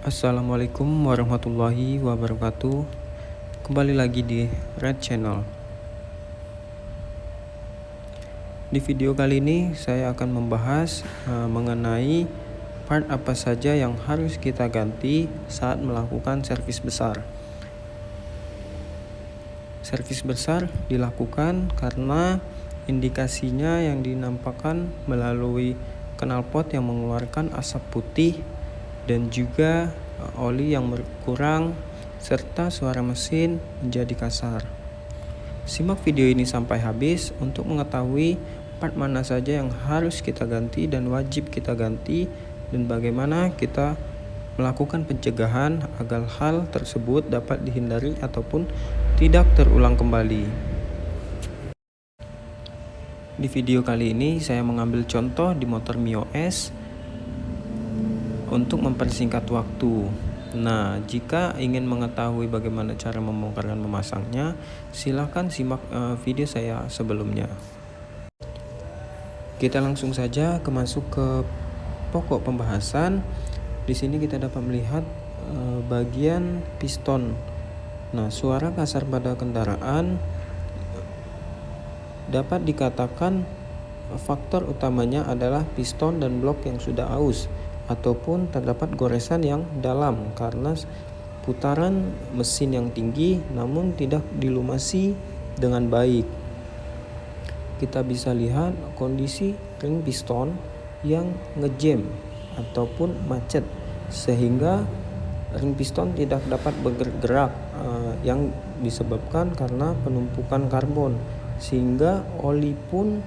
Assalamualaikum warahmatullahi wabarakatuh. Kembali lagi di Red Channel. Di video kali ini saya akan membahas mengenai part apa saja yang harus kita ganti saat melakukan servis besar. Servis besar dilakukan karena indikasinya yang dinampakkan melalui knalpot yang mengeluarkan asap putih dan juga oli yang berkurang serta suara mesin menjadi kasar. Simak video ini sampai habis untuk mengetahui part mana saja yang harus kita ganti dan wajib kita ganti dan bagaimana kita melakukan pencegahan agar hal tersebut dapat dihindari ataupun tidak terulang kembali. Di video kali ini saya mengambil contoh di motor Mio S untuk mempersingkat waktu. Nah, jika ingin mengetahui bagaimana cara membongkar dan memasangnya, silakan simak video saya sebelumnya. Kita langsung saja masuk ke pokok pembahasan. Di sini kita dapat melihat bagian piston. Nah, suara kasar pada kendaraan dapat dikatakan faktor utamanya adalah piston dan blok yang sudah aus ataupun terdapat goresan yang dalam karena putaran mesin yang tinggi namun tidak dilumasi dengan baik. Kita bisa lihat kondisi ring piston yang ngejam ataupun macet sehingga ring piston tidak dapat bergerak yang disebabkan karena penumpukan karbon sehingga oli pun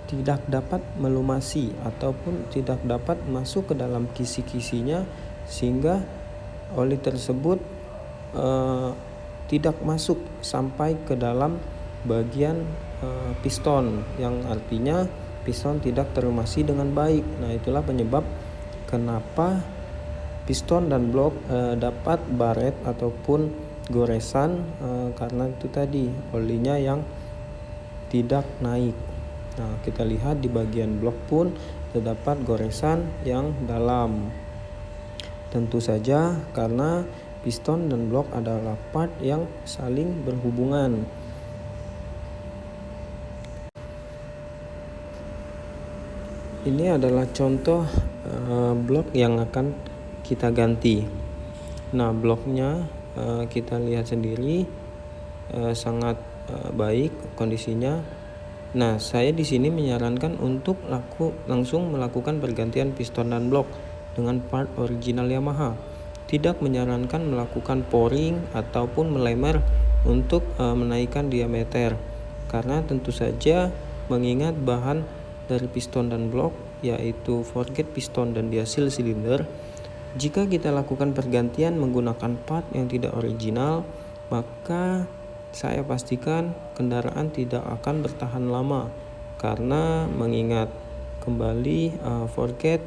tidak dapat melumasi ataupun tidak dapat masuk ke dalam kisi-kisinya sehingga oli tersebut tidak masuk sampai ke dalam bagian piston yang artinya piston tidak terlumasi dengan baik. Nah, itulah penyebab kenapa piston dan blok dapat baret ataupun goresan karena itu tadi olinya yang tidak naik. Nah, kita lihat di bagian blok pun terdapat goresan yang dalam. Tentu saja karena piston dan blok adalah part yang saling berhubungan. Ini adalah contoh blok yang akan kita ganti. Nah, bloknya kita lihat sendiri sangat baik kondisinya. Nah, saya di sini menyarankan untuk langsung melakukan pergantian piston dan blok dengan part original Yamaha. Tidak menyarankan melakukan pouring ataupun melemer untuk menaikkan diameter karena tentu saja mengingat bahan dari piston dan blok yaitu forget piston dan diasil silinder. Jika kita lakukan pergantian menggunakan part yang tidak original, maka saya pastikan kendaraan tidak akan bertahan lama karena mengingat kembali forget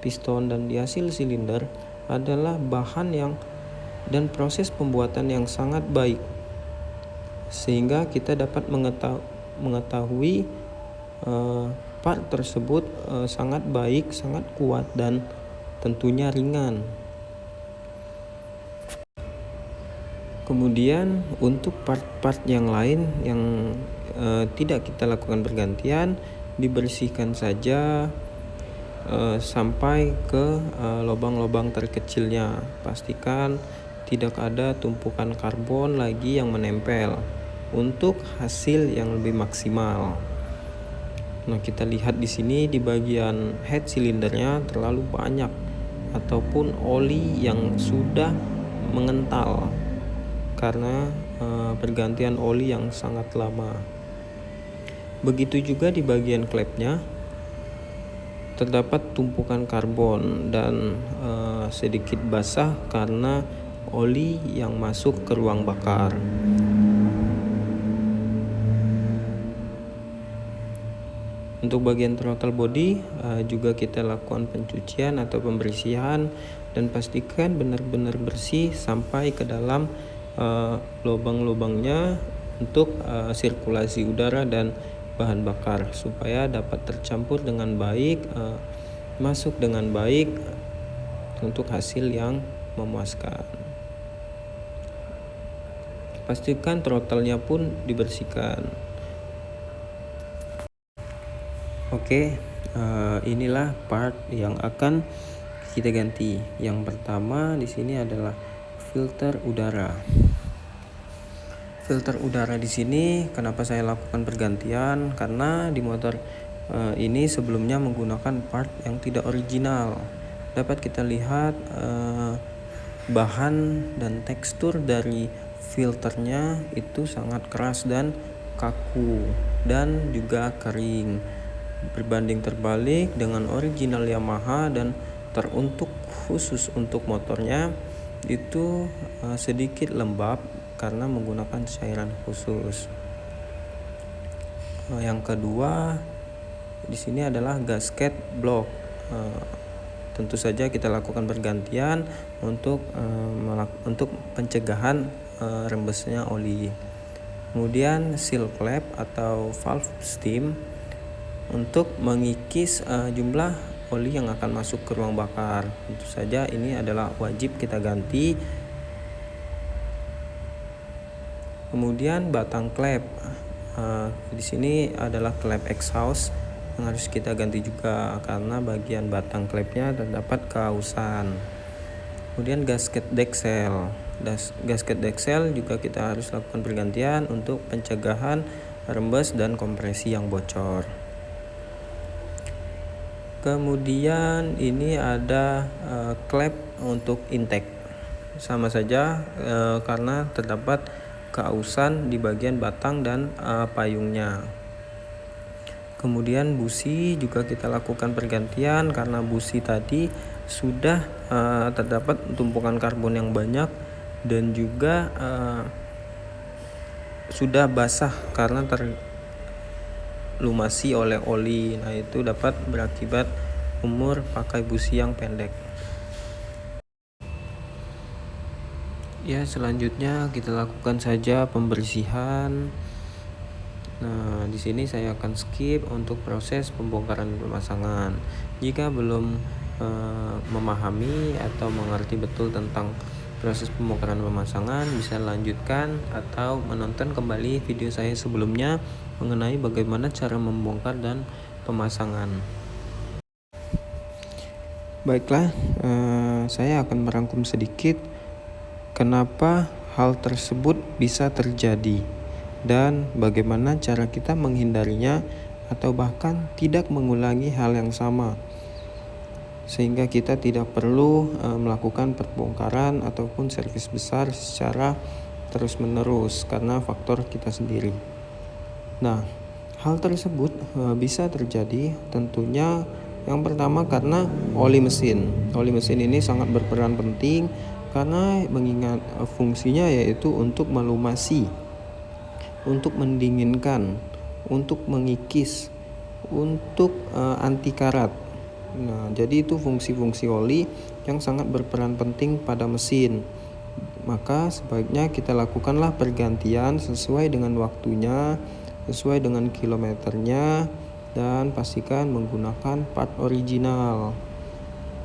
piston dan diasil silinder adalah bahan yang dan proses pembuatan yang sangat baik sehingga kita dapat mengetahui part tersebut sangat baik, sangat kuat dan tentunya ringan. Kemudian untuk part-part yang lain yang tidak kita lakukan pergantian, dibersihkan saja sampai ke lubang-lubang terkecilnya. Pastikan tidak ada tumpukan karbon lagi yang menempel untuk hasil yang lebih maksimal. Nah, kita lihat di sini di bagian head silindernya terlalu banyak ataupun oli yang sudah mengental karena pergantian oli yang sangat lama. Begitu juga di bagian klepnya terdapat tumpukan karbon dan sedikit basah karena oli yang masuk ke ruang bakar. Untuk bagian throttle body juga kita lakukan pencucian atau pembersihan dan pastikan benar-benar bersih sampai ke dalam lubang-lubangnya untuk sirkulasi udara dan bahan bakar supaya dapat tercampur dengan baik, masuk dengan baik untuk hasil yang memuaskan. Pastikan throttle-nya pun dibersihkan. Oke, inilah part yang akan kita ganti. Yang pertama di sini adalah filter udara. Filter udara di sini kenapa saya lakukan pergantian? Karena di motor ini sebelumnya menggunakan part yang tidak original. Dapat kita lihat bahan dan tekstur dari filternya itu sangat keras dan kaku dan juga kering. Berbanding terbalik dengan original Yamaha dan teruntuk khusus untuk motornya itu sedikit lembab karena menggunakan cairan khusus. Yang kedua di sini adalah gasket block. Tentu saja kita lakukan pergantian untuk pencegahan rembesnya oli. Kemudian seal flap atau valve steam untuk mengikis jumlah oli yang akan masuk ke ruang bakar. Tentu saja ini adalah wajib kita ganti. Kemudian batang klep. Di sini adalah klep exhaust yang harus kita ganti juga karena bagian batang klepnya terdapat keausan. Kemudian gasket decksel. Gasket decksel juga kita harus lakukan pergantian untuk pencegahan rembes dan kompresi yang bocor. Kemudian ini ada klep untuk intake. Sama saja karena terdapat keausan di bagian batang dan payungnya. Kemudian busi juga kita lakukan pergantian karena busi tadi sudah terdapat tumpukan karbon yang banyak dan juga sudah basah karena lumasi oleh oli. Nah, itu dapat berakibat umur pakai busi yang pendek. Ya, selanjutnya kita lakukan saja pembersihan. Nah, di sini saya akan skip untuk proses pembongkaran pemasangan. Jika belum memahami atau mengerti betul tentang proses pembongkaran pemasangan, bisa lanjutkan atau menonton kembali video saya sebelumnya mengenai bagaimana cara membongkar dan pemasangan. Baiklah, saya akan merangkum sedikit kenapa hal tersebut bisa terjadi dan bagaimana cara kita menghindarinya atau bahkan tidak mengulangi hal yang sama, sehingga kita tidak perlu melakukan perbongkaran ataupun servis besar secara terus-menerus karena faktor kita sendiri. Nah, hal tersebut bisa terjadi tentunya yang pertama karena oli mesin. Oli mesin ini sangat berperan penting karena mengingat fungsinya yaitu untuk melumasi, untuk mendinginkan, untuk mengikis, untuk anti karat. Nah, jadi itu fungsi-fungsi oli yang sangat berperan penting pada mesin. Maka sebaiknya kita lakukanlah pergantian sesuai dengan waktunya, sesuai dengan kilometernya, dan pastikan menggunakan part original.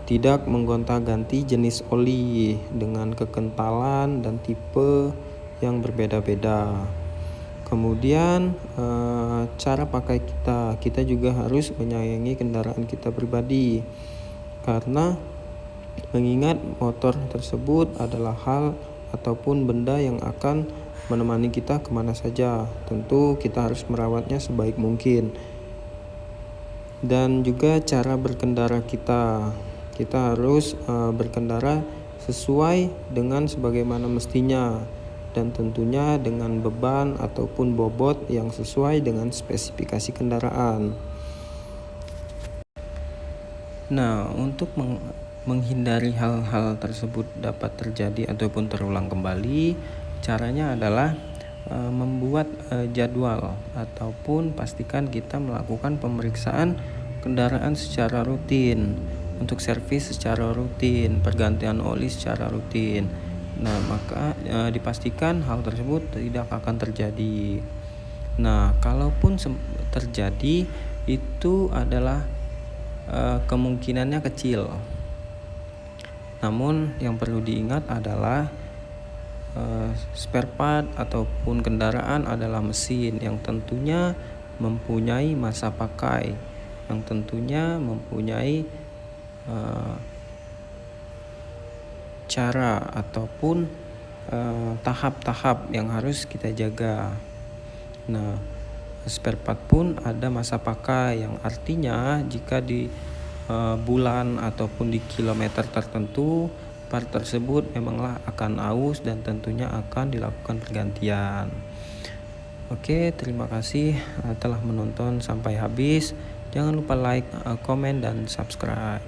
Tidak menggonta-ganti jenis oli dengan kekentalan dan tipe yang berbeda-beda. Kemudian cara pakai kita juga harus menyayangi kendaraan kita pribadi, karena mengingat motor tersebut adalah hal ataupun benda yang akan menemani kita kemana saja. Tentu kita harus merawatnya sebaik mungkin. Dan juga cara berkendara kita harus berkendara sesuai dengan sebagaimana mestinya, dan tentunya dengan beban ataupun bobot yang sesuai dengan spesifikasi kendaraan. Nah, untuk menghindari hal-hal tersebut dapat terjadi ataupun terulang kembali, caranya adalah membuat jadwal ataupun pastikan kita melakukan pemeriksaan kendaraan secara rutin, untuk servis secara rutin, pergantian oli secara rutin. Nah, maka dipastikan hal tersebut tidak akan terjadi. Nah, kalaupun terjadi, itu adalah kemungkinannya kecil. Namun yang perlu diingat adalah spare part ataupun kendaraan adalah mesin yang tentunya mempunyai masa pakai, yang tentunya mempunyai cara ataupun tahap-tahap yang harus kita jaga. Nah, spare part pun ada masa pakai, yang artinya jika di bulan ataupun di kilometer tertentu part tersebut memanglah akan aus dan tentunya akan dilakukan pergantian. Oke, terima kasih telah menonton sampai habis. Jangan lupa like, komen, dan subscribe.